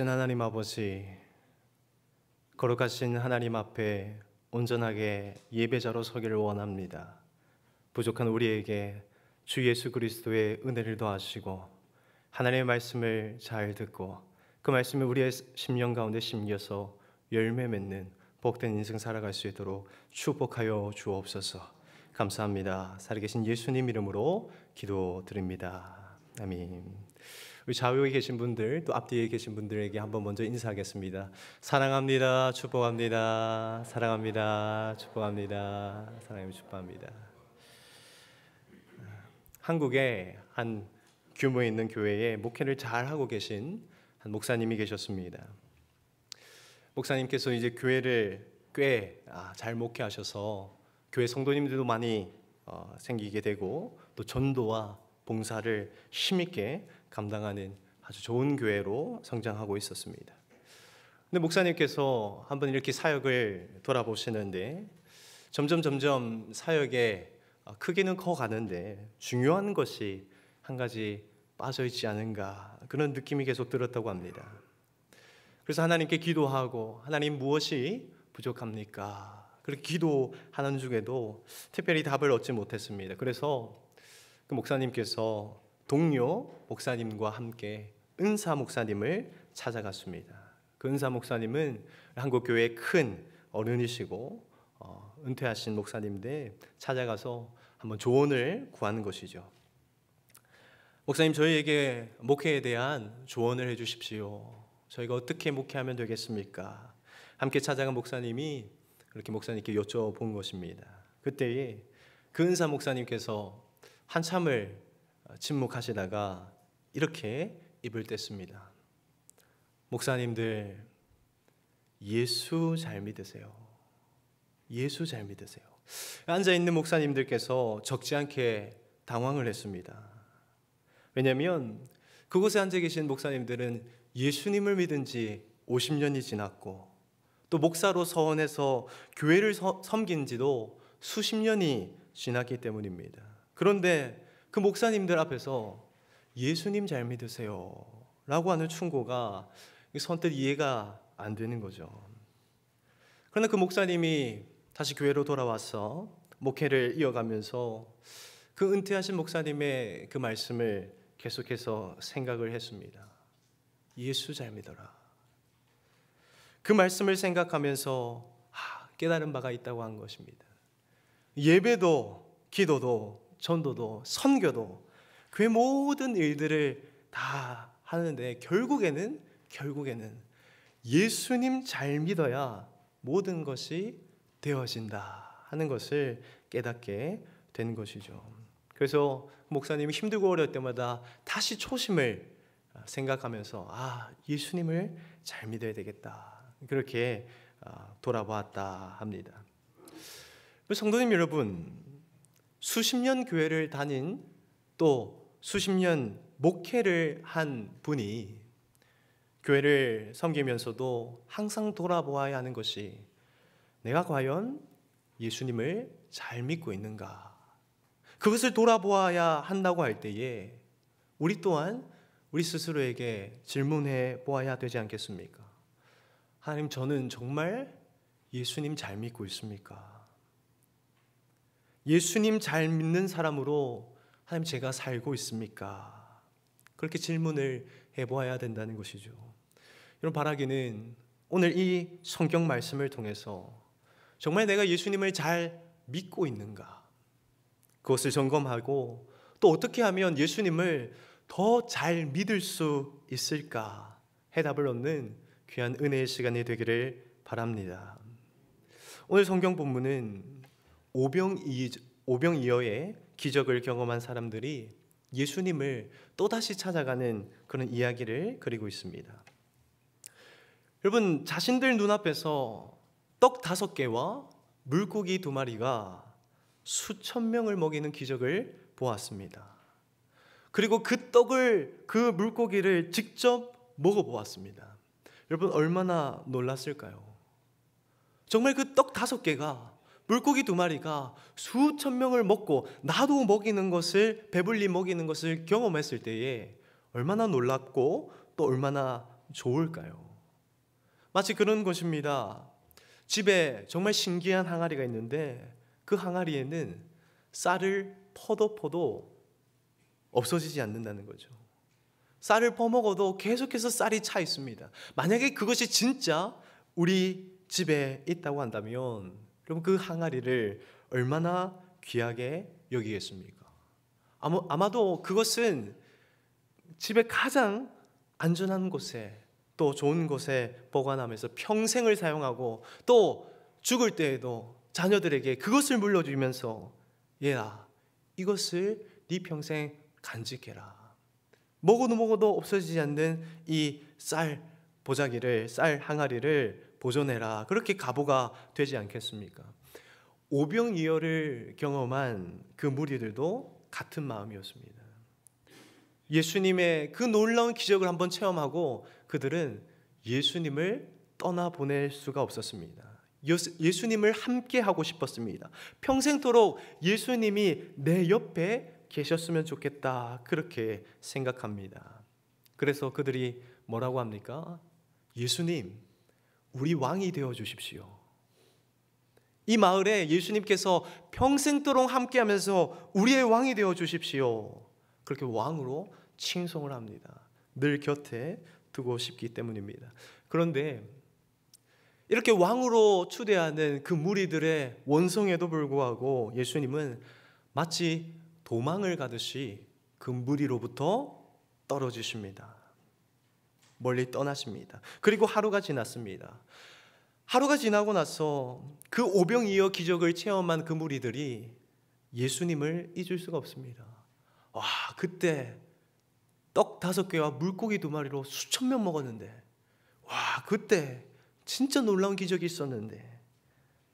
하나님 아버지, 거룩하신 하나님 앞에 온전하게 예배자로 서기를 원합니다. 부족한 우리에게 주 예수 그리스도의 은혜를 더하시고 하나님의 말씀을 잘 듣고 그 말씀이 우리의 심령 가운데 심겨서 열매 맺는 복된 인생 살아갈 수 있도록 축복하여 주옵소서. 감사합니다. 살아계신 예수님 이름으로 기도드립니다. 아멘. 우리 좌우에 계신 분들, 또 앞뒤에 계신 분들에게 한번 먼저 인사하겠습니다. 사랑합니다. 축복합니다. 사랑합니다. 축복합니다. 사랑합니다. 축복합니다. 한국의 한 규모 있는 교회에 목회를 잘 하고 계신 한 목사님이 계셨습니다. 목사님께서 이제 교회를 꽤 잘 목회하셔서 교회 성도님들도 많이 생기게 되고 또 전도와 봉사를 힘있게 감당하는 아주 좋은 교회로 성장하고 있었습니다. 근데 목사님께서 한번 이렇게 사역을 돌아보시는데 점점 사역에 크기는 커가는데 중요한 것이 한 가지 빠져있지 않은가, 그런 느낌이 계속 들었다고 합니다. 그래서 하나님께 기도하고 하나님 무엇이 부족합니까? 그렇게 기도하는 중에도 특별히 답을 얻지 못했습니다. 그래서 그 목사님께서 동료 목사님과 함께 은사 목사님을 찾아갔습니다. 그 은사 목사님은 한국 교회의 큰 어른이시고 은퇴하신 목사님인데 찾아가서 한번 조언을 구하는 것이죠. 목사님, 저희에게 목회에 대한 조언을 해주십시오. 저희가 어떻게 목회하면 되겠습니까? 함께 찾아간 목사님이 그렇게 목사님께 여쭤본 것입니다. 그때에 그 은사 목사님께서 한참을 침묵하시다가 이렇게 입을 뗐습니다. 목사님들, 예수 잘 믿으세요. 예수 잘 믿으세요. 앉아있는 목사님들께서 적지 않게 당황을 했습니다. 왜냐하면 그곳에 앉아 계신 목사님들은 예수님을 믿은 지 50년이 지났고 또 목사로 서원해서 교회를 섬긴 지도 수십 년이 지났기 때문입니다. 그런데 그 목사님들 앞에서 예수님 잘 믿으세요 라고 하는 충고가 선뜻 이해가 안 되는 거죠. 그러나 그 목사님이 다시 교회로 돌아와서 목회를 이어가면서 그 은퇴하신 목사님의 그 말씀을 계속해서 생각을 했습니다. 예수 잘 믿어라. 그 말씀을 생각하면서 깨달은 바가 있다고 한 것입니다. 예배도 기도도 전도도 선교도 그 모든 일들을 다 하는데 결국에는 예수님 잘 믿어야 모든 것이 되어진다 하는 것을 깨닫게 된 것이죠. 그래서 목사님이 힘들고 어려울 때마다 다시 초심을 생각하면서 예수님을 잘 믿어야 되겠다, 그렇게 돌아보았다 합니다. 성도님 여러분, 수십 년 교회를 다닌 또 수십 년 목회를 한 분이 교회를 섬기면서도 항상 돌아보아야 하는 것이 내가 과연 예수님을 잘 믿고 있는가, 그것을 돌아보아야 한다고 할 때에 우리 또한 우리 스스로에게 질문해 보아야 되지 않겠습니까? 하나님, 저는 정말 예수님 잘 믿고 있습니까? 예수님 잘 믿는 사람으로 하나님 제가 살고 있습니까? 그렇게 질문을 해보아야 된다는 것이죠. 여러분, 바라기는 오늘 이 성경 말씀을 통해서 정말 내가 예수님을 잘 믿고 있는가, 그것을 점검하고 또 어떻게 하면 예수님을 더 잘 믿을 수 있을까 해답을 얻는 귀한 은혜의 시간이 되기를 바랍니다. 오늘 성경 본문은 오병이어의 기적을 경험한 사람들이 예수님을 또다시 찾아가는 그런 이야기를 그리고 있습니다. 여러분, 자신들 눈앞에서 떡 5개와 물고기 2마리가 수천 명을 먹이는 기적을 보았습니다. 그리고 그 떡을, 그 물고기를 직접 먹어보았습니다. 여러분, 얼마나 놀랐을까요? 정말 그 떡 5개가, 물고기 2마리가 수천 명을 먹고 나도 먹이는 것을, 배불리 먹이는 것을 경험했을 때에 얼마나 놀랍고 또 얼마나 좋을까요? 마치 그런 것입니다. 집에 정말 신기한 항아리가 있는데 그 항아리에는 쌀을 퍼도 없어지지 않는다는 거죠. 쌀을 퍼먹어도 계속해서 쌀이 차 있습니다. 만약에 그것이 진짜 우리 집에 있다고 한다면 그럼 그 항아리를 얼마나 귀하게 여기겠습니까? 아마도 그것은 집에 가장 안전한 곳에 또 좋은 곳에 보관하면서 평생을 사용하고 또 죽을 때에도 자녀들에게 그것을 물려주면서 얘야 이것을 네 평생 간직해라. 먹어도 없어지지 않는 이 쌀 보자기를 쌀 항아리를 보존해라. 그렇게 가보가 되지 않겠습니까? 오병이어를 경험한 그 무리들도 같은 마음이었습니다. 예수님의 그 놀라운 기적을 한번 체험하고 그들은 예수님을 떠나보낼 수가 없었습니다. 예수님을 함께 하고 싶었습니다. 평생토록 예수님이 내 옆에 계셨으면 좋겠다 그렇게 생각합니다. 그래서 그들이 뭐라고 합니까? 예수님, 우리 왕이 되어 주십시오. 이 마을에 예수님께서 평생토록 함께하면서 우리의 왕이 되어 주십시오. 그렇게 왕으로 칭송을 합니다. 늘 곁에 두고 싶기 때문입니다. 그런데 이렇게 왕으로 추대하는 그 무리들의 원성에도 불구하고 예수님은 마치 도망을 가듯이 그 무리로부터 떨어지십니다. 멀리 떠나십니다. 그리고 하루가 지났습니다. 하루가 지나고 나서 그 오병이어 기적을 체험한 그 무리들이 예수님을 잊을 수가 없습니다. 와, 그때 떡 5개와 물고기 2마리로 수천 명 먹었는데, 와, 그때 진짜 놀라운 기적이 있었는데.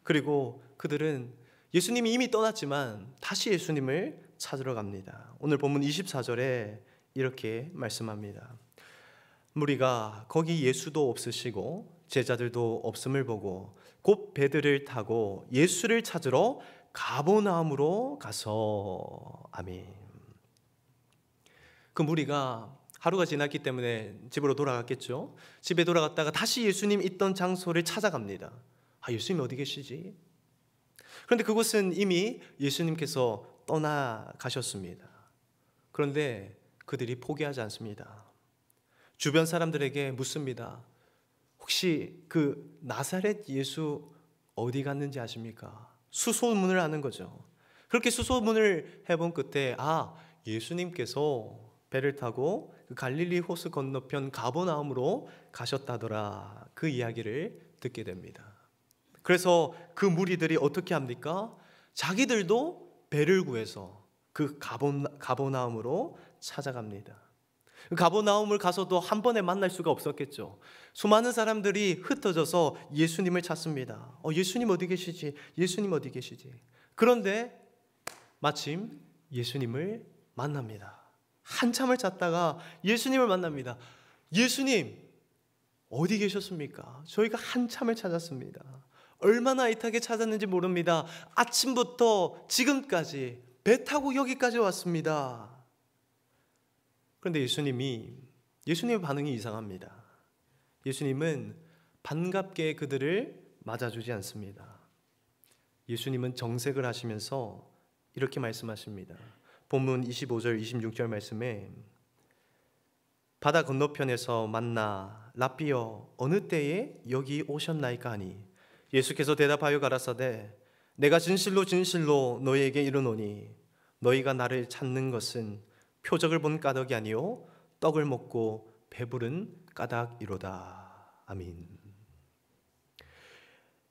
그리고 그들은 예수님이 이미 떠났지만 다시 예수님을 찾으러 갑니다. 오늘 본문 24절에 이렇게 말씀합니다. 무리가 거기 예수도 없으시고 제자들도 없음을 보고 곧 배들을 타고 예수를 찾으러 가버나움으로 가서. 아멘. 그 무리가 하루가 지났기 때문에 집으로 돌아갔겠죠. 집에 돌아갔다가 다시 예수님 있던 장소를 찾아갑니다. 예수님 어디 계시지? 그런데 그곳은 이미 예수님께서 떠나가셨습니다. 그런데 그들이 포기하지 않습니다. 주변 사람들에게 묻습니다. 혹시 그 나사렛 예수 어디 갔는지 아십니까? 수소문을 하는 거죠. 그렇게 수소문을 해본 끝에 예수님께서 배를 타고 그 갈릴리 호수 건너편 가버나움으로 가셨다더라. 그 이야기를 듣게 됩니다. 그래서 그 무리들이 어떻게 합니까? 자기들도 배를 구해서 그 가버나움으로 찾아갑니다. 가버나움을 가서도 한 번에 만날 수가 없었겠죠. 수많은 사람들이 흩어져서 예수님을 찾습니다. 예수님 어디 계시지? 예수님 어디 계시지? 그런데 마침 예수님을 만납니다. 한참을 찾다가 예수님을 만납니다. 예수님 어디 계셨습니까? 저희가 한참을 찾았습니다. 얼마나 애타게 찾았는지 모릅니다. 아침부터 지금까지 배 타고 여기까지 왔습니다. 그런데 예수님의 반응이 이상합니다. 예수님은 반갑게 그들을 맞아주지 않습니다. 예수님은 정색을 하시면서 이렇게 말씀하십니다. 본문 25절 26절 말씀에 바다 건너편에서 만나 랍비여 어느 때에 여기 오셨나이까 하니 예수께서 대답하여 가라사대 내가 진실로 진실로 너희에게 이르노니 너희가 나를 찾는 것은 표적을 본 까닭이 아니요 떡을 먹고 배부른 까닭이로다. 아멘.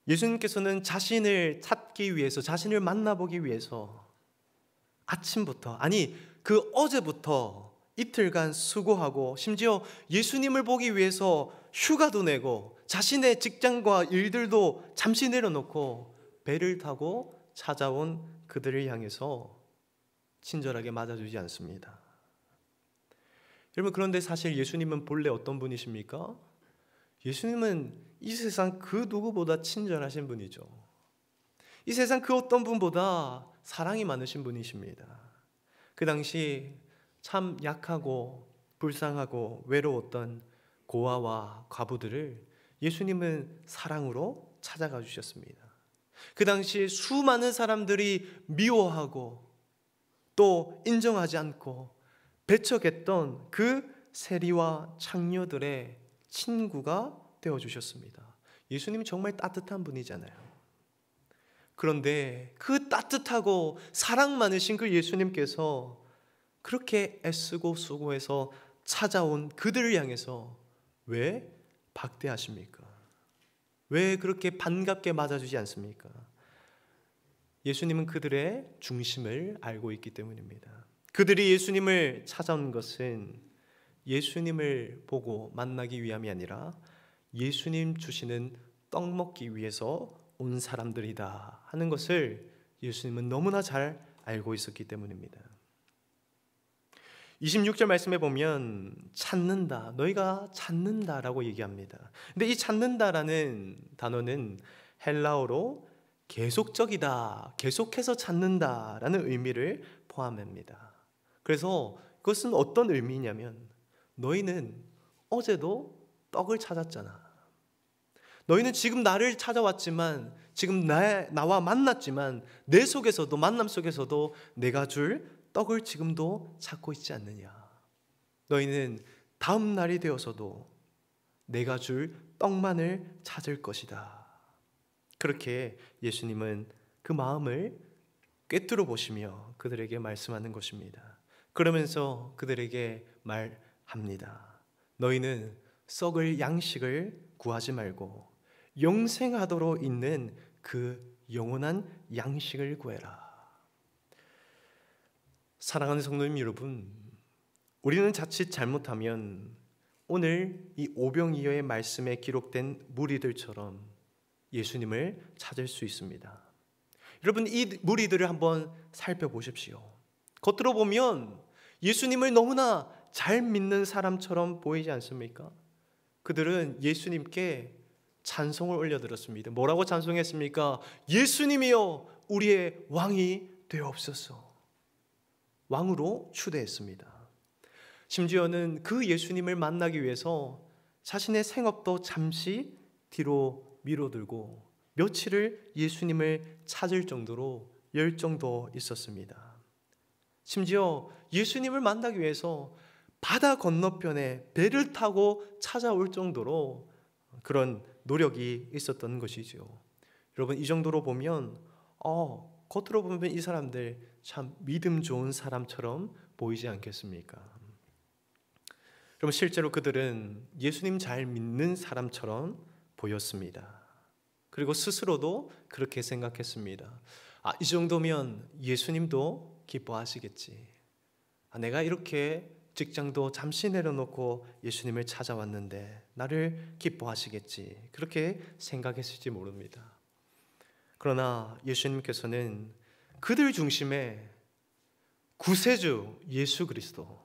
예수님께서는 자신을 찾기 위해서, 자신을 만나보기 위해서 아침부터, 그 어제부터 이틀간 수고하고 심지어 예수님을 보기 위해서 휴가도 내고 자신의 직장과 일들도 잠시 내려놓고 배를 타고 찾아온 그들을 향해서 친절하게 맞아주지 않습니다. 여러분, 그런데 사실 예수님은 본래 어떤 분이십니까? 예수님은 이 세상 그 누구보다 친절하신 분이죠. 이 세상 그 어떤 분보다 사랑이 많으신 분이십니다. 그 당시 참 약하고 불쌍하고 외로웠던 고아와 과부들을 예수님은 사랑으로 찾아가 주셨습니다. 그 당시 수많은 사람들이 미워하고 또 인정하지 않고 배척했던 그 세리와 창녀들의 친구가 되어주셨습니다. 예수님이 정말 따뜻한 분이잖아요. 그런데 그 따뜻하고 사랑 많으신 그 예수님께서 그렇게 애쓰고 수고해서 찾아온 그들을 향해서 왜 박대하십니까? 왜 그렇게 반갑게 맞아주지 않습니까? 예수님은 그들의 중심을 알고 있기 때문입니다. 그들이 예수님을 찾아온 것은 예수님을 보고 만나기 위함이 아니라 예수님 주시는 떡 먹기 위해서 온 사람들이다 하는 것을 예수님은 너무나 잘 알고 있었기 때문입니다. 26절 말씀에 보면 찾는다, 너희가 찾는다라고 얘기합니다. 근데 이 찾는다라는 단어는 헬라어로 계속적이다, 계속해서 찾는다라는 의미를 포함합니다. 그래서 그것은 어떤 의미냐면 너희는 어제도 떡을 찾았잖아. 너희는 지금 나를 찾아왔지만, 지금 나와 만났지만 내 속에서도, 만남 속에서도 내가 줄 떡을 지금도 찾고 있지 않느냐. 너희는 다음 날이 되어서도 내가 줄 떡만을 찾을 것이다. 그렇게 예수님은 그 마음을 꿰뚫어 보시며 그들에게 말씀하는 것입니다. 그러면서 그들에게 말합니다. 너희는 썩을 양식을 구하지 말고 영생하도록 있는 그 영원한 양식을 구해라. 사랑하는 성도님 여러분, 우리는 자칫 잘못하면 오늘 이 오병이어의 말씀에 기록된 무리들처럼 예수님을 찾을 수 있습니다. 여러분, 이 무리들을 한번 살펴보십시오. 겉으로 보면 예수님을 너무나 잘 믿는 사람처럼 보이지 않습니까? 그들은 예수님께 찬송을 올려드렸습니다. 뭐라고 찬송했습니까? 예수님이여 우리의 왕이 되옵소서. 왕으로 추대했습니다. 심지어는 그 예수님을 만나기 위해서 자신의 생업도 잠시 뒤로 미뤄두고 며칠을 예수님을 찾을 정도로 열정도 있었습니다. 심지어 예수님을 만나기 위해서 바다 건너편에 배를 타고 찾아올 정도로 그런 노력이 있었던 것이죠. 여러분, 이 정도로 보면 겉으로 보면 이 사람들 참 믿음 좋은 사람처럼 보이지 않겠습니까? 여러분, 실제로 그들은 예수님 잘 믿는 사람처럼 보였습니다. 그리고 스스로도 그렇게 생각했습니다. 이 정도면 예수님도 기뻐하시겠지. 내가 이렇게 직장도 잠시 내려놓고 예수님을 찾아왔는데 나를 기뻐하시겠지. 그렇게 생각했을지 모릅니다. 그러나 예수님께서는 그들 중심에 구세주 예수 그리스도,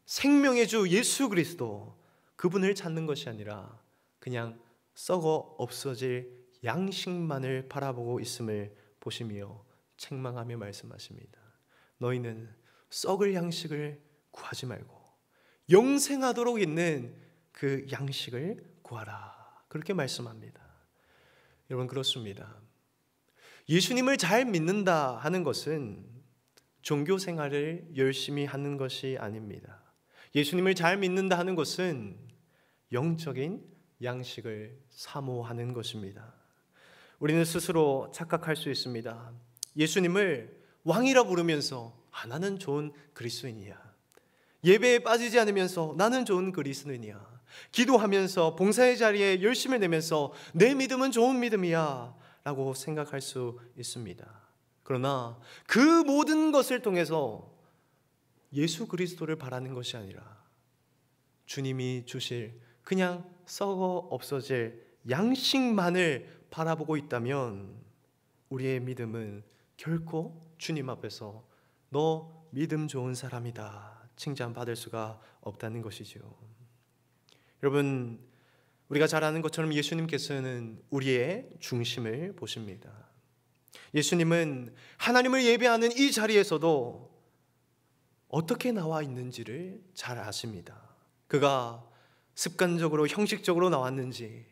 생명의 주 예수 그리스도, 그분을 찾는 것이 아니라 그냥 썩어 없어질 양식만을 바라보고 있음을 보시며 책망하며 말씀하십니다. 너희는 썩을 양식을 구하지 말고 영생하도록 있는 그 양식을 구하라. 그렇게 말씀합니다. 여러분, 그렇습니다. 예수님을 잘 믿는다 하는 것은 종교 생활을 열심히 하는 것이 아닙니다. 예수님을 잘 믿는다 하는 것은 영적인 양식을 사모하는 것입니다. 우리는 스스로 착각할 수 있습니다. 예수님을 왕이라 부르면서 나는 좋은 그리스도인이야. 예배에 빠지지 않으면서 나는 좋은 그리스도인이야. 기도하면서 봉사의 자리에 열심을 내면서 내 믿음은 좋은 믿음이야 라고 생각할 수 있습니다. 그러나 그 모든 것을 통해서 예수 그리스도를 바라는 것이 아니라 주님이 주실 그냥 썩어 없어질 양식만을 바라보고 있다면 우리의 믿음은 결코 주님 앞에서 너 믿음 좋은 사람이다 칭찬받을 수가 없다는 것이죠. 여러분, 우리가 잘 아는 것처럼 예수님께서는 우리의 중심을 보십니다. 예수님은 하나님을 예배하는 이 자리에서도 어떻게 나와 있는지를 잘 아십니다. 그가 습관적으로 형식적으로 나왔는지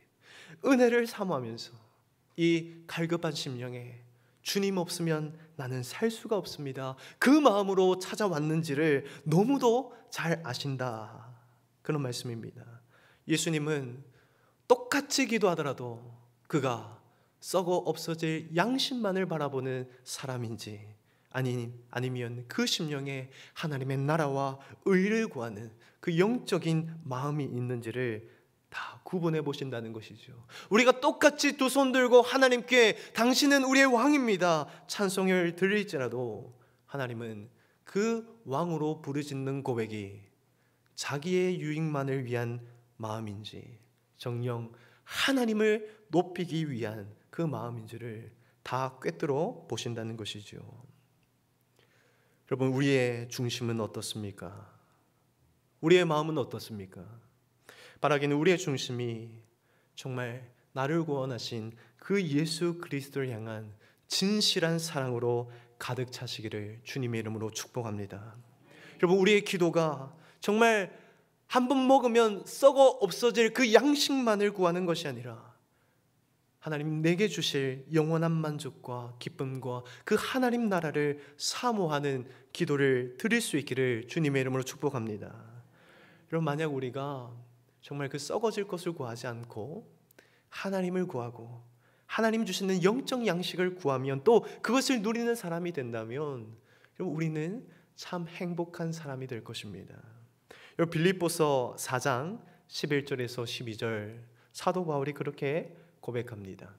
은혜를 사모하면서 이 갈급한 심령에 주님 없으면 나는 살 수가 없습니다, 그 마음으로 찾아왔는지를 너무도 잘 아신다, 그런 말씀입니다. 예수님은 똑같이 기도하더라도 그가 썩어 없어질 양심만을 바라보는 사람인지 아니면 그 심령에 하나님의 나라와 의를 구하는 그 영적인 마음이 있는지를 다 구분해 보신다는 것이죠. 우리가 똑같이 두 손 들고 하나님께 당신은 우리의 왕입니다 찬송을 드릴지라도 하나님은 그 왕으로 부르짖는 고백이 자기의 유익만을 위한 마음인지 정녕 하나님을 높이기 위한 그 마음인지를 다 꿰뚫어 보신다는 것이죠. 여러분, 우리의 중심은 어떻습니까? 우리의 마음은 어떻습니까? 바라기는 우리의 중심이 정말 나를 구원하신 그 예수 그리스도를 향한 진실한 사랑으로 가득 차시기를 주님의 이름으로 축복합니다. 여러분, 우리의 기도가 정말 한 번 먹으면 썩어 없어질 그 양식만을 구하는 것이 아니라 하나님 내게 주실 영원한 만족과 기쁨과 그 하나님 나라를 사모하는 기도를 드릴 수 있기를 주님의 이름으로 축복합니다. 여러분, 만약 우리가 정말 그 썩어질 것을 구하지 않고 하나님을 구하고 하나님 주시는 영적 양식을 구하면 또 그것을 누리는 사람이 된다면 여러분, 우리는 참 행복한 사람이 될 것입니다. 여러분, 빌립보서 4장 11절에서 12절 사도 바울이 그렇게 고백합니다.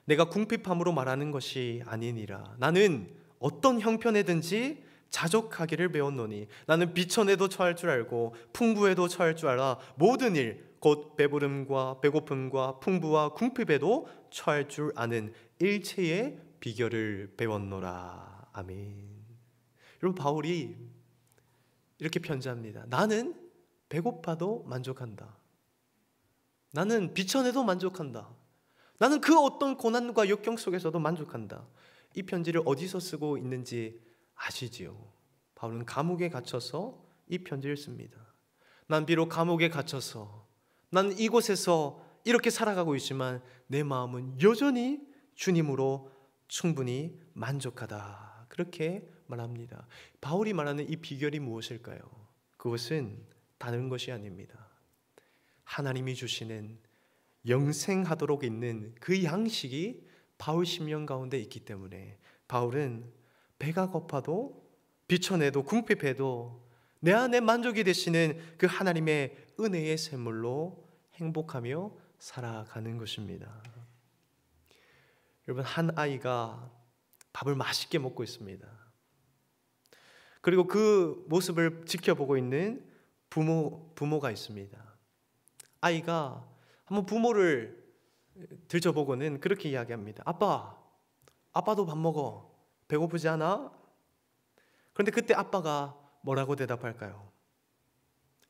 내가 궁핍함으로 말하는 것이 아니니라. 나는 어떤 형편에든지 자족하기를 배웠노니 나는 비천에도 처할 줄 알고 풍부에도 처할 줄 알아 모든 일 곧 배부름과 배고픔과 풍부와 궁핍에도 처할 줄 아는 일체의 비결을 배웠노라. 아멘. 여러분, 바울이 이렇게 편지합니다. 나는 배고파도 만족한다. 나는 비천에도 만족한다. 나는 그 어떤 고난과 역경 속에서도 만족한다. 이 편지를 어디서 쓰고 있는지 아시지요? 바울은 감옥에 갇혀서 이 편지를 씁니다. 난 비록 감옥에 갇혀서 난 이곳에서 이렇게 살아가고 있지만 내 마음은 여전히 주님으로 충분히 만족하다, 그렇게 말합니다. 바울이 말하는 이 비결이 무엇일까요? 그것은 다른 것이 아닙니다. 하나님이 주시는 영생하도록 있는 그 양식이 바울 심령 가운데 있기 때문에 바울은 배가 고파도 비천해도 궁핍해도 내 안에 만족이 되시는 그 하나님의 은혜의 샘물로 행복하며 살아가는 것입니다. 여러분, 한 아이가 밥을 맛있게 먹고 있습니다. 그리고 그 모습을 지켜보고 있는 부모가 있습니다. 아이가 한번 부모를 들춰보고는 그렇게 이야기합니다. 아빠도 밥 먹어. 배고프지 않아? 그런데 그때 아빠가 뭐라고 대답할까요?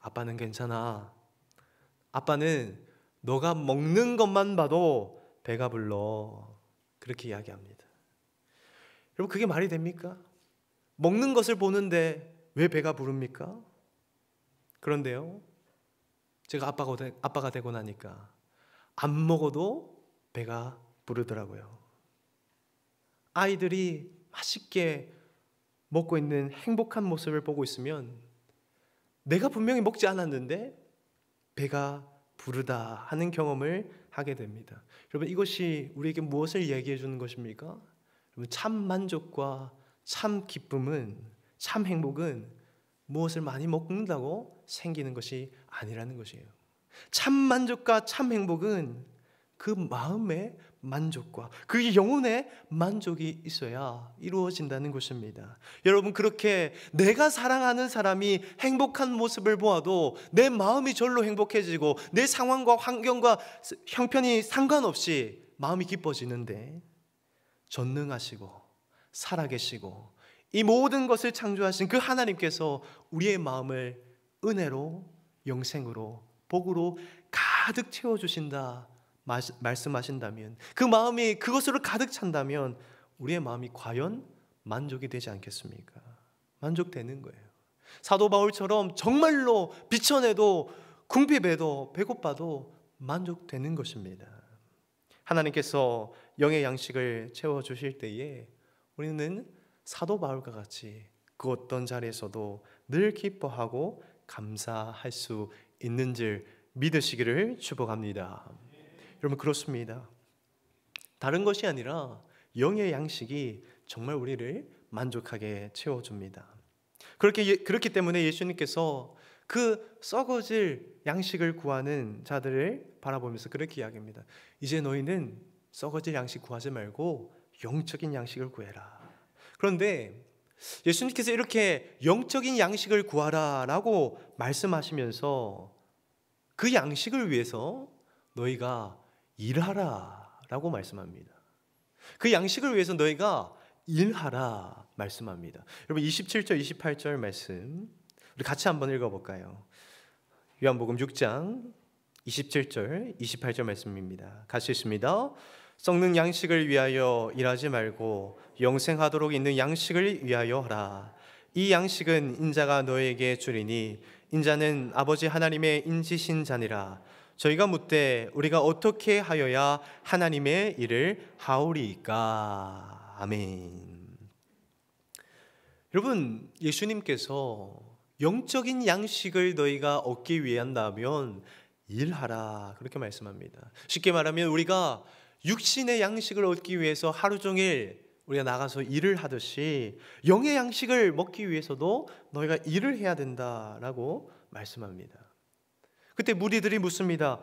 아빠는 괜찮아. 아빠는 너가 먹는 것만 봐도 배가 불러. 그렇게 이야기합니다. 여러분, 그게 말이 됩니까? 먹는 것을 보는데 왜 배가 부릅니까? 그런데요, 제가 아빠가 되고 나니까 안 먹어도 배가 부르더라고요. 아이들이 맛있게 먹고 있는 행복한 모습을 보고 있으면 내가 분명히 먹지 않았는데 배가 부르다 하는 경험을 하게 됩니다. 여러분, 이것이 우리에게 무엇을 얘기해 주는 것입니까? 여러분, 참 만족과 참 기쁨은, 참 행복은 무엇을 많이 먹는다고 생기는 것이 아니라는 것이에요. 참 만족과 참 행복은 그 마음의 만족과 그 영혼의 만족이 있어야 이루어진다는 것입니다. 여러분, 그렇게 내가 사랑하는 사람이 행복한 모습을 보아도 내 마음이 절로 행복해지고 내 상황과 환경과 형편이 상관없이 마음이 기뻐지는데, 전능하시고 살아계시고 이 모든 것을 창조하신 그 하나님께서 우리의 마음을 은혜로, 영생으로, 복으로 가득 채워주신다 말씀하신다면, 그 마음이 그것으로 가득 찬다면 우리의 마음이 과연 만족이 되지 않겠습니까? 만족되는 거예요. 사도 바울처럼 정말로 비천해도 궁핍해도 배고파도 만족되는 것입니다. 하나님께서 영의 양식을 채워주실 때에 우리는 사도 바울과 같이 그 어떤 자리에서도 늘 기뻐하고 감사할 수 있는 줄 믿으시기를 축복합니다. 여러분, 그렇습니다. 다른 것이 아니라 영의 양식이 정말 우리를 만족하게 채워줍니다. 그렇기 때문에 예수님께서 그 썩어질 양식을 구하는 자들을 바라보면서 그렇게 이야기합니다. 이제 너희는 썩어질 양식 구하지 말고 영적인 양식을 구해라. 그런데 예수님께서 이렇게 영적인 양식을 구하라 라고 말씀하시면서 그 양식을 위해서 너희가 일하라 라고 말씀합니다. 그 양식을 위해서 너희가 일하라 말씀합니다. 여러분, 27절 28절 말씀 우리 같이 한번 읽어볼까요? 요한복음 6장 27절 28절 말씀입니다. 같이 읽습니다. 썩는 양식을 위하여 일하지 말고 영생하도록 있는 양식을 위하여 하라. 이 양식은 인자가 너에게 주리니 인자는 아버지 하나님의 인지신 자니라. 저희가 묻되 우리가 어떻게 하여야 하나님의 일을 하오리까. 아멘. 여러분, 예수님께서 영적인 양식을 너희가 얻기 위한다면 일하라 그렇게 말씀합니다. 쉽게 말하면 우리가 육신의 양식을 얻기 위해서 하루 종일 우리가 나가서 일을 하듯이 영의 양식을 먹기 위해서도 너희가 일을 해야 된다라고 말씀합니다. 그때 무리들이 묻습니다.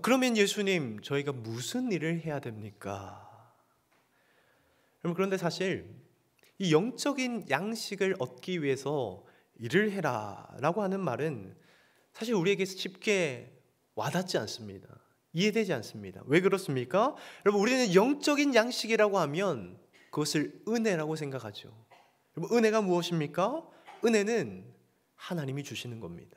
그러면 예수님, 저희가 무슨 일을 해야 됩니까? 여러분, 그런데 사실 이 영적인 양식을 얻기 위해서 일을 해라 라고 하는 말은 사실 우리에게 쉽게 와닿지 않습니다. 이해되지 않습니다. 왜 그렇습니까? 여러분, 우리는 영적인 양식이라고 하면 그것을 은혜라고 생각하죠. 여러분, 은혜가 무엇입니까? 은혜는 하나님이 주시는 겁니다.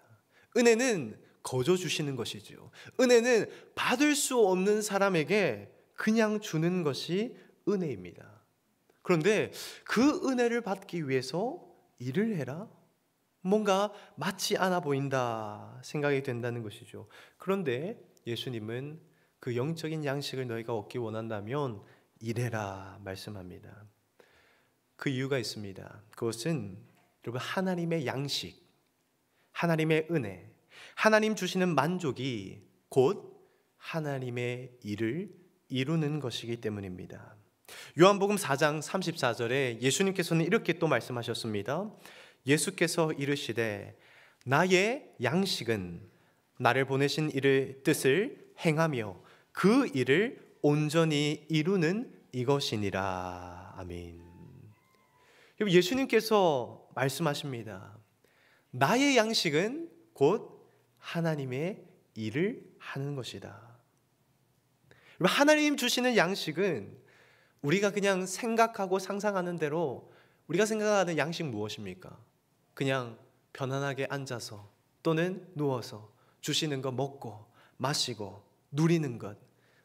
은혜는 거저 주시는 것이죠. 은혜는 받을 수 없는 사람에게 그냥 주는 것이 은혜입니다. 그런데 그 은혜를 받기 위해서 일을 해라? 뭔가 맞지 않아 보인다 생각이 된다는 것이죠. 그런데 예수님은 그 영적인 양식을 너희가 얻기 원한다면 일해라 말씀합니다. 그 이유가 있습니다. 그것은 여러분, 하나님의 양식, 하나님의 은혜, 하나님 주시는 만족이 곧 하나님의 일을 이루는 것이기 때문입니다. 요한복음 4장 34절에 예수님께서는 이렇게 또 말씀하셨습니다. 예수께서 이르시되 나의 양식은 나를 보내신 이의 뜻을 행하며 그 일을 온전히 이루는 이것이니라. 아멘. 예수님께서 말씀하십니다. 나의 양식은 곧 하나님의 일을 하는 것이다. 하나님 주시는 양식은 우리가 그냥 생각하고 상상하는 대로 우리가 생각하는 양식 무엇입니까? 그냥 편안하게 앉아서 또는 누워서 주시는 거 먹고 마시고 누리는 것,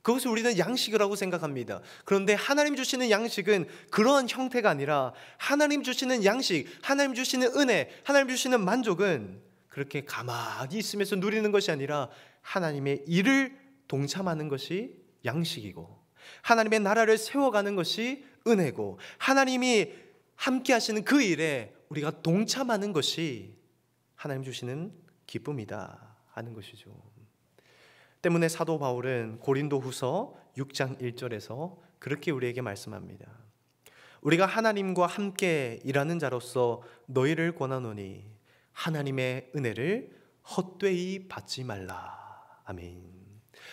그것을 우리는 양식이라고 생각합니다. 그런데 하나님 주시는 양식은 그러한 형태가 아니라 하나님 주시는 양식, 하나님 주시는 은혜, 하나님 주시는 만족은 그렇게 가만히 있으면서 누리는 것이 아니라 하나님의 일을 동참하는 것이 양식이고, 하나님의 나라를 세워가는 것이 은혜고, 하나님이 함께 하시는 그 일에 우리가 동참하는 것이 하나님 주시는 기쁨이다 하는 것이죠. 때문에 사도 바울은 고린도후서 6장 1절에서 그렇게 우리에게 말씀합니다. 우리가 하나님과 함께 일하는 자로서 너희를 권하노니 하나님의 은혜를 헛되이 받지 말라. 아멘.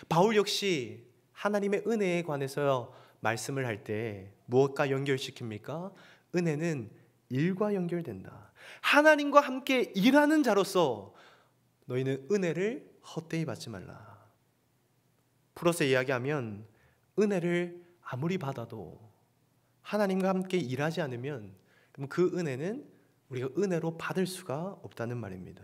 바울 역시 하나님의 은혜에 관해서 말씀을 할 때 무엇과 연결시킵니까? 은혜는 일과 연결된다. 하나님과 함께 일하는 자로서 너희는 은혜를 헛되이 받지 말라. 풀어서 이야기하면 은혜를 아무리 받아도 하나님과 함께 일하지 않으면 그 은혜는 우리가 은혜로 받을 수가 없다는 말입니다.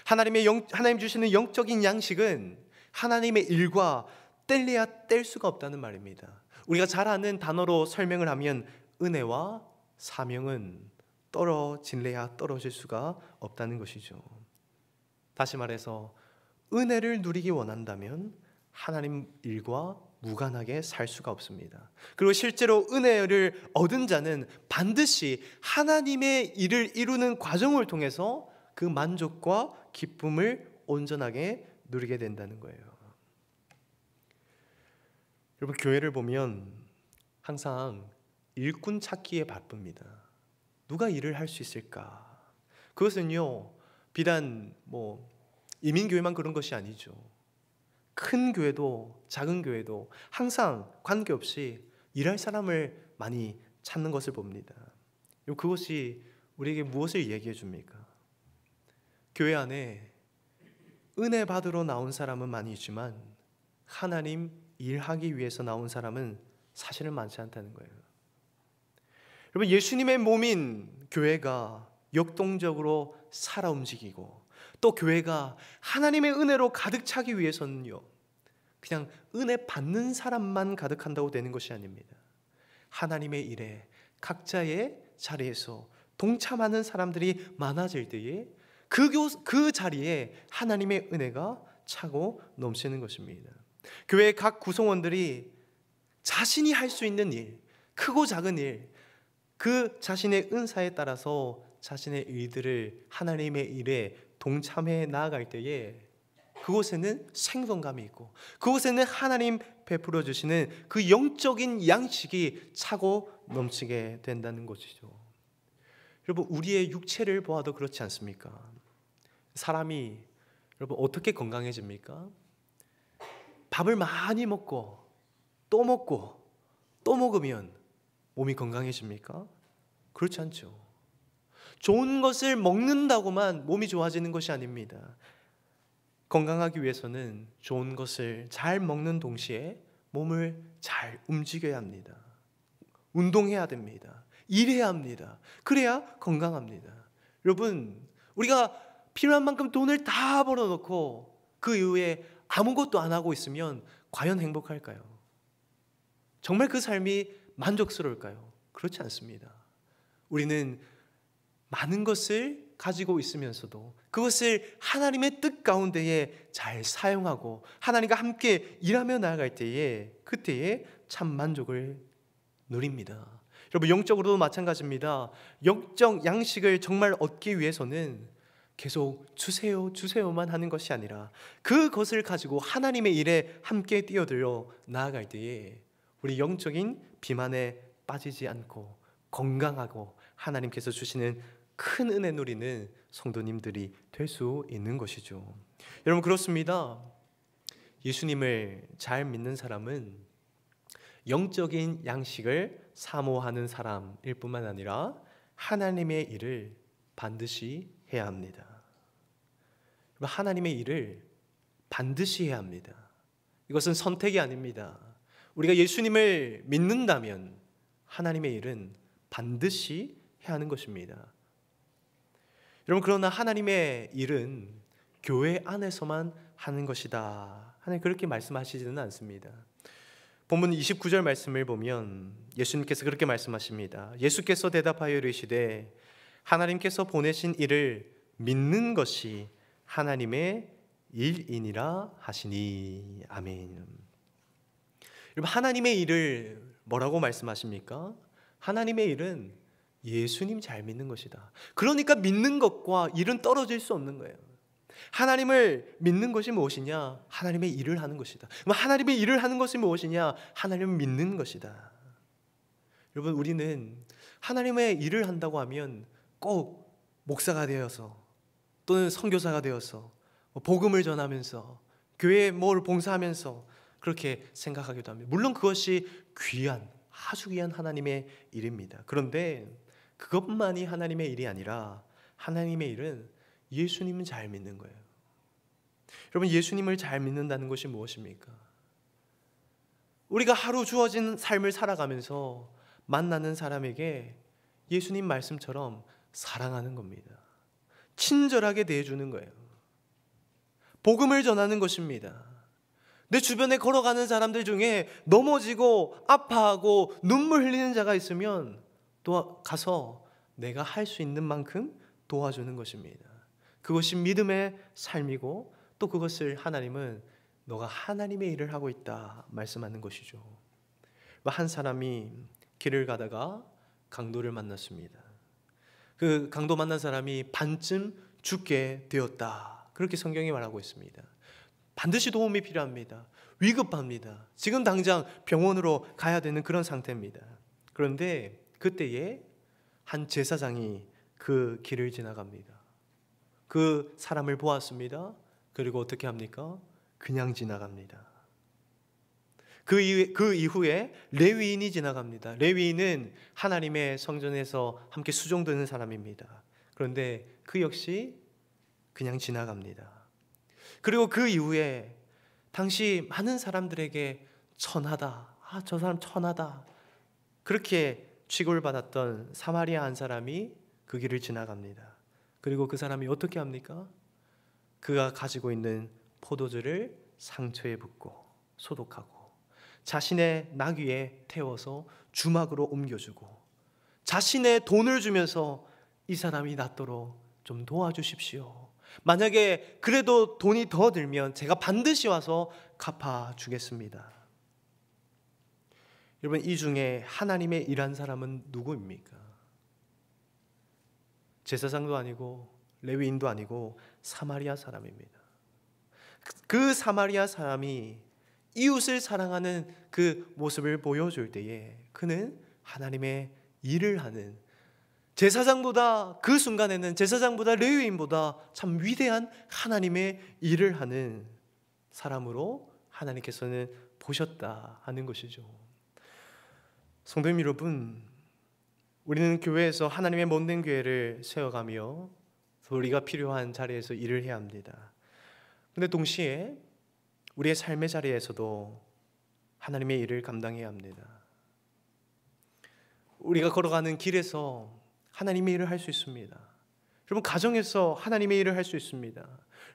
하나님 주시는 영적인 양식은 하나님의 일과 뗄래야 뗄 수가 없다는 말입니다. 우리가 잘 아는 단어로 설명을 하면 은혜와 사명은 떨어질래야 떨어질 수가 없다는 것이죠. 다시 말해서 은혜를 누리기 원한다면 하나님 일과 무관하게 살 수가 없습니다. 그리고 실제로 은혜를 얻은 자는 반드시 하나님의 일을 이루는 과정을 통해서 그 만족과 기쁨을 온전하게 누리게 된다는 거예요. 여러분, 교회를 보면 항상 일꾼 찾기에 바쁩니다. 누가 일을 할 수 있을까? 그것은요, 비단 이민교회만 그런 것이 아니죠. 큰 교회도 작은 교회도 항상 관계없이 일할 사람을 많이 찾는 것을 봅니다. 그것이 우리에게 무엇을 얘기해 줍니까? 교회 안에 은혜 받으러 나온 사람은 많이 있지만 하나님 일하기 위해서 나온 사람은 사실은 많지 않다는 거예요. 여러분, 예수님의 몸인 교회가 역동적으로 살아 움직이고 또 교회가 하나님의 은혜로 가득 차기 위해서는요, 그냥 은혜 받는 사람만 가득한다고 되는 것이 아닙니다. 하나님의 일에 각자의 자리에서 동참하는 사람들이 많아질 때에 그 자리에 하나님의 은혜가 차고 넘치는 것입니다. 교회의 각 구성원들이 자신이 할 수 있는 일, 크고 작은 일, 그 자신의 은사에 따라서 자신의 일들을 하나님의 일에 동참해 나아갈 때에 그곳에는 생동감이 있고 그곳에는 하나님 베풀어 주시는 그 영적인 양식이 차고 넘치게 된다는 것이죠. 여러분, 우리의 육체를 보아도 그렇지 않습니까? 사람이 여러분 어떻게 건강해집니까? 밥을 많이 먹고 또 먹고 또 먹으면 몸이 건강해집니까? 그렇지 않죠. 좋은 것을 먹는다고만 몸이 좋아지는 것이 아닙니다. 건강하기 위해서는 좋은 것을 잘 먹는 동시에 몸을 잘 움직여야 합니다. 운동해야 됩니다. 일해야 합니다. 그래야 건강합니다. 여러분, 우리가 필요한 만큼 돈을 다 벌어놓고 그 이후에 아무것도 안 하고 있으면 과연 행복할까요? 정말 그 삶이 만족스러울까요? 그렇지 않습니다. 우리는 많은 것을 가지고 있으면서도 그것을 하나님의 뜻 가운데에 잘 사용하고 하나님과 함께 일하며 나아갈 때에 그때에 참 만족을 누립니다. 여러분, 영적으로도 마찬가지입니다. 영적 양식을 정말 얻기 위해서는 계속 주세요만 하는 것이 아니라 그것을 가지고 하나님의 일에 함께 뛰어들어 나아갈 때에 우리 영적인 비만에 빠지지 않고 건강하고 하나님께서 주시는 큰 은혜 누리는 성도님들이 될 수 있는 것이죠. 여러분, 그렇습니다. 예수님을 잘 믿는 사람은 영적인 양식을 사모하는 사람일 뿐만 아니라 하나님의 일을 반드시 해야 합니다. 하나님의 일을 반드시 해야 합니다. 이것은 선택이 아닙니다. 우리가 예수님을 믿는다면 하나님의 일은 반드시 해야 하는 것입니다. 여러분, 그러나 하나님의 일은 교회 안에서만 하는 것이다, 하나님 그렇게 말씀하시지는 않습니다. 본문 29절 말씀을 보면 예수님께서 그렇게 말씀하십니다. 예수께서 대답하여 이르시되 하나님께서 보내신 이를 믿는 것이 하나님의 일이니라 하시니. 아멘. 여러분, 하나님의 일을 뭐라고 말씀하십니까? 하나님의 일은 예수님 잘 믿는 것이다. 그러니까 믿는 것과 일은 떨어질 수 없는 거예요. 하나님을 믿는 것이 무엇이냐? 하나님의 일을 하는 것이다. 하나님의 일을 하는 것이 무엇이냐? 하나님을 믿는 것이다. 여러분, 우리는 하나님의 일을 한다고 하면 꼭 목사가 되어서 또는 선교사가 되어서 복음을 전하면서 교회에 뭘 봉사하면서 그렇게 생각하기도 합니다. 물론 그것이 귀한, 아주 귀한 하나님의 일입니다. 그런데 그것만이 하나님의 일이 아니라 하나님의 일은 예수님을 잘 믿는 거예요. 여러분, 예수님을 잘 믿는다는 것이 무엇입니까? 우리가 하루 주어진 삶을 살아가면서 만나는 사람에게 예수님 말씀처럼 사랑하는 겁니다. 친절하게 대해주는 거예요. 복음을 전하는 것입니다. 내 주변에 걸어가는 사람들 중에 넘어지고 아파하고 눈물 흘리는 자가 있으면 또 가서 내가 할 수 있는 만큼 도와주는 것입니다. 그것이 믿음의 삶이고 또 그것을 하나님은 너가 하나님의 일을 하고 있다 말씀하는 것이죠. 한 사람이 길을 가다가 강도를 만났습니다. 그 강도 만난 사람이 반쯤 죽게 되었다, 그렇게 성경이 말하고 있습니다. 반드시 도움이 필요합니다. 위급합니다. 지금 당장 병원으로 가야 되는 그런 상태입니다. 그런데 그때에 한 제사장이 그 길을 지나갑니다. 그 사람을 보았습니다. 그리고 어떻게 합니까? 그냥 지나갑니다. 그 이후에 레위인이 지나갑니다. 레위인은 하나님의 성전에서 함께 수종드는 사람입니다. 그런데 그 역시 그냥 지나갑니다. 그리고 그 이후에 당시 많은 사람들에게 천하다, 저 사람 천하다, 그렇게 취급을 받았던 사마리아 한 사람이 그 길을 지나갑니다. 그리고 그 사람이 어떻게 합니까? 그가 가지고 있는 포도주를 상처에 붓고 소독하고 자신의 나귀에 태워서 주막으로 옮겨주고 자신의 돈을 주면서 이 사람이 낫도록 좀 도와주십시오. 만약에 그래도 돈이 더 들면 제가 반드시 와서 갚아주겠습니다. 여러분, 이 중에 하나님의 일한 사람은 누구입니까? 제사장도 아니고 레위인도 아니고 사마리아 사람입니다. 그 사마리아 사람이 이웃을 사랑하는 그 모습을 보여줄 때에 그는 하나님의 일을 하는, 제사장보다, 그 순간에는 제사장보다 레위인보다 참 위대한 하나님의 일을 하는 사람으로 하나님께서는 보셨다 하는 것이죠. 성도님 여러분, 우리는 교회에서 하나님의 못된 교회를 세워가며 우리가 필요한 자리에서 일을 해야 합니다. 그런데 동시에 우리의 삶의 자리에서도 하나님의 일을 감당해야 합니다. 우리가 걸어가는 길에서 하나님의 일을 할 수 있습니다. 여러분, 가정에서 하나님의 일을 할 수 있습니다.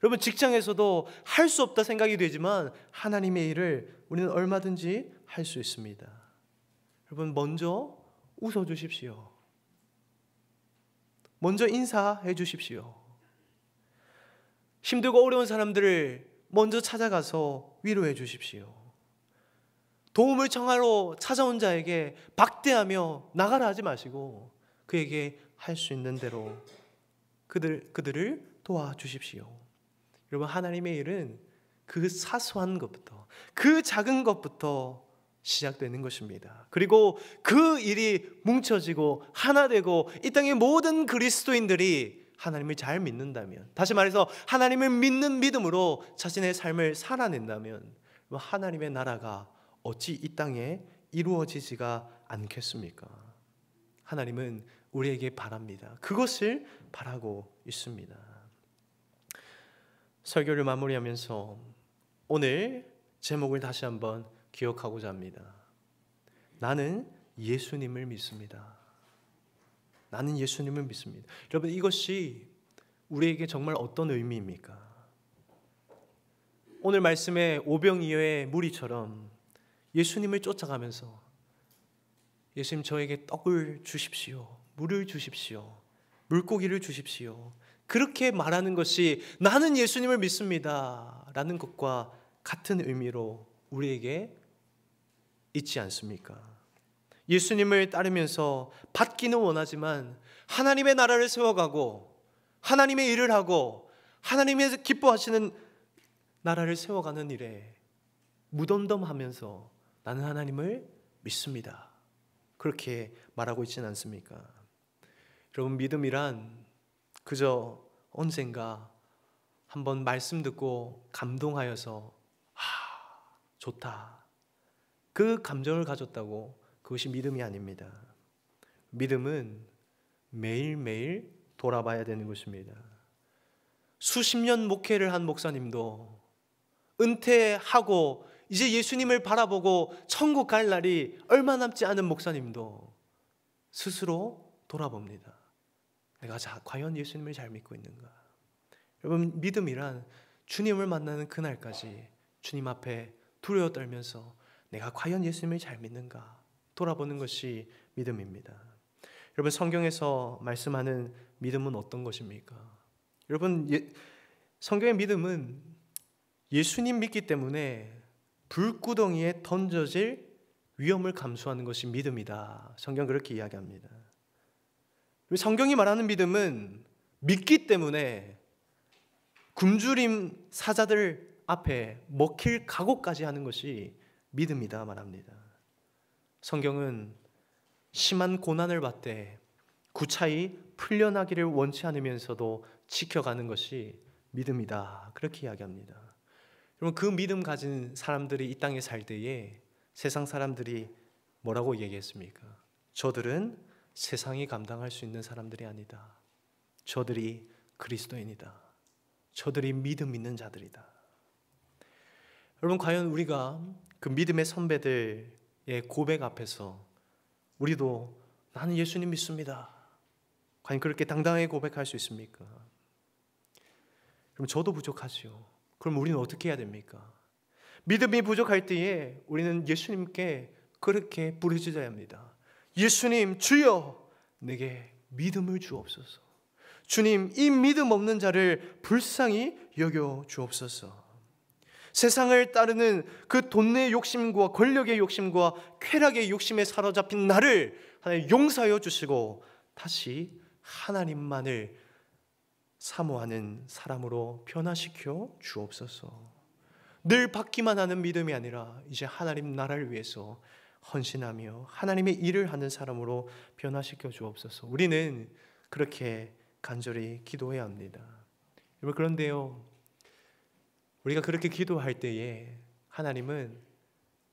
여러분, 직장에서도 할 수 없다 생각이 되지만 하나님의 일을 우리는 얼마든지 할 수 있습니다. 여러분, 먼저 웃어 주십시오. 먼저 인사해 주십시오. 힘들고 어려운 사람들을 먼저 찾아가서 위로해 주십시오. 도움을 청하러 찾아온 자에게 박대하며 나가라 하지 마시고 그에게 할 수 있는 대로 그들을 도와주십시오. 여러분, 하나님의 일은 그 사소한 것부터, 그 작은 것부터 시작되는 것입니다. 그리고 그 일이 뭉쳐지고 하나 되고 이 땅의 모든 그리스도인들이 하나님을 잘 믿는다면, 다시 말해서 하나님을 믿는 믿음으로 자신의 삶을 살아낸다면 하나님의 나라가 어찌 이 땅에 이루어지지가 않겠습니까? 하나님은 우리에게 바랍니다. 그것을 바라고 있습니다. 설교를 마무리하면서 오늘 제목을 다시 한번 기억하고자 합니다. 나는 예수님을 믿습니다. 나는 예수님을 믿습니다. 여러분, 이것이 우리에게 정말 어떤 의미입니까? 오늘 말씀의 오병이어의 무리처럼 예수님을 쫓아가면서 예수님, 저에게 떡을 주십시오. 물을 주십시오. 물고기를 주십시오. 그렇게 말하는 것이 나는 예수님을 믿습니다 라는 것과 같은 의미로 우리에게 있지 않습니까? 예수님을 따르면서 받기는 원하지만 하나님의 나라를 세워가고 하나님의 일을 하고 하나님의 기뻐하시는 나라를 세워가는 일에 무덤덤하면서 나는 하나님을 믿습니다, 그렇게 말하고 있지는 않습니까? 여러분, 믿음이란 그저 언젠가 한번 말씀 듣고 감동하여서 좋다, 그 감정을 가졌다고 그것이 믿음이 아닙니다. 믿음은 매일매일 돌아봐야 되는 것입니다. 수십 년 목회를 한 목사님도 은퇴하고 이제 예수님을 바라보고 천국 갈 날이 얼마 남지 않은 목사님도 스스로 돌아봅니다. 내가 과연 예수님을 잘 믿고 있는가? 여러분, 믿음이란 주님을 만나는 그날까지 주님 앞에 두려워 떨면서 내가 과연 예수님을 잘 믿는가 돌아보는 것이 믿음입니다. 여러분, 성경에서 말씀하는 믿음은 어떤 것입니까? 여러분, 성경의 믿음은 예수님 믿기 때문에 불구덩이에 던져질 위험을 감수하는 것이 믿음이다. 성경 그렇게 이야기합니다. 성경이 말하는 믿음은 믿기 때문에 굶주림 사자들 앞에 먹힐 각오까지 하는 것이 믿음이다 말합니다. 성경은 심한 고난을 받되 구차히 풀려나기를 원치 않으면서도 지켜가는 것이 믿음이다. 그렇게 이야기합니다. 여러분, 그 믿음 가진 사람들이 이 땅에 살 때에 세상 사람들이 뭐라고 얘기했습니까? 저들은 세상이 감당할 수 있는 사람들이 아니다. 저들이 그리스도인이다. 저들이 믿음 있는 자들이다. 여러분, 과연 우리가 그 믿음의 선배들의 고백 앞에서 우리도 나는 예수님 믿습니다. 과연 그렇게 당당하게 고백할 수 있습니까? 그럼 저도 부족하지요. 그럼 우리는 어떻게 해야 됩니까? 믿음이 부족할 때에 우리는 예수님께 그렇게 부르짖어야 합니다. 예수님, 주여, 내게 믿음을 주옵소서. 주님, 이 믿음 없는 자를 불쌍히 여겨 주옵소서. 세상을 따르는 그 돈의 욕심과 권력의 욕심과 쾌락의 욕심에 사로잡힌 나를 하나님 용서하여 주시고 다시 하나님만을 사모하는 사람으로 변화시켜 주옵소서. 늘 받기만 하는 믿음이 아니라 이제 하나님 나라를 위해서 헌신하며 하나님의 일을 하는 사람으로 변화시켜 주옵소서. 우리는 그렇게 간절히 기도해야 합니다. 여러분, 그런데요, 우리가 그렇게 기도할 때에 하나님은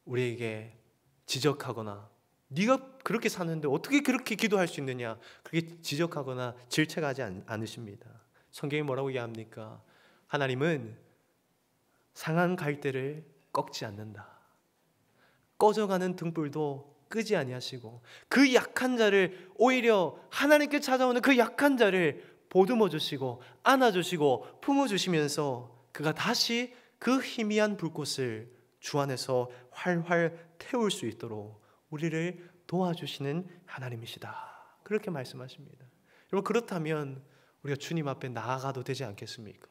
우리에게 지적하거나 네가 그렇게 사는데 어떻게 그렇게 기도할 수 있느냐, 그렇게 지적하거나 질책하지 않으십니다. 성경이 뭐라고 이야기합니까? 하나님은 상한 갈대를 꺾지 않는다. 꺼져가는 등불도 끄지 아니하시고 그 약한 자를, 오히려 하나님께 찾아오는 그 약한 자를 보듬어 주시고 안아주시고 품어주시면서 그가 다시 그 희미한 불꽃을 주 안에서 활활 태울 수 있도록 우리를 도와주시는 하나님이시다. 그렇게 말씀하십니다. 여러분, 그렇다면 우리가 주님 앞에 나아가도 되지 않겠습니까?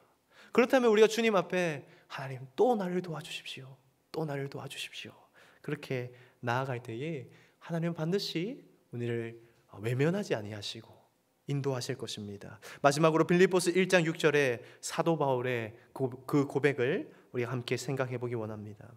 그렇다면 우리가 주님 앞에 하나님 또 나를 도와주십시오. 또 나를 도와주십시오. 그렇게 나아갈 때에 하나님은 반드시 우리를 외면하지 아니하시고 인도하실 것입니다. 마지막으로 빌립보서 1장 6절에 사도 바울의 그 고백을 우리가 함께 생각해 보기 원합니다.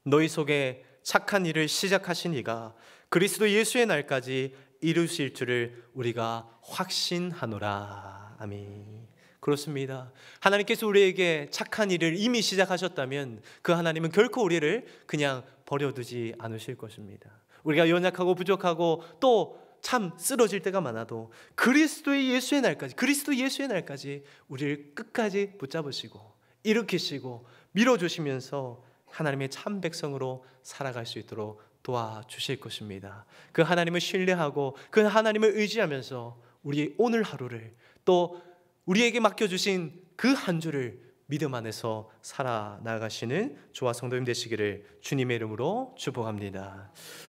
너희 속에 착한 일을 시작하신 이가 그리스도 예수의 날까지 이루실 줄을 우리가 확신하노라. 아멘. 그렇습니다. 하나님께서 우리에게 착한 일을 이미 시작하셨다면 그 하나님은 결코 우리를 그냥 버려두지 않으실 것입니다. 우리가 연약하고 부족하고 또 참 쓰러질 때가 많아도 그리스도 예수의 날까지 우리를 끝까지 붙잡으시고 일으키시고 밀어주시면서 하나님의 참 백성으로 살아갈 수 있도록 도와주실 것입니다. 그 하나님을 신뢰하고 그 하나님을 의지하면서 우리 오늘 하루를, 또 우리에게 맡겨주신 그 한 주를 믿음 안에서 살아나가시는 저와 성도님 되시기를 주님의 이름으로 축복합니다.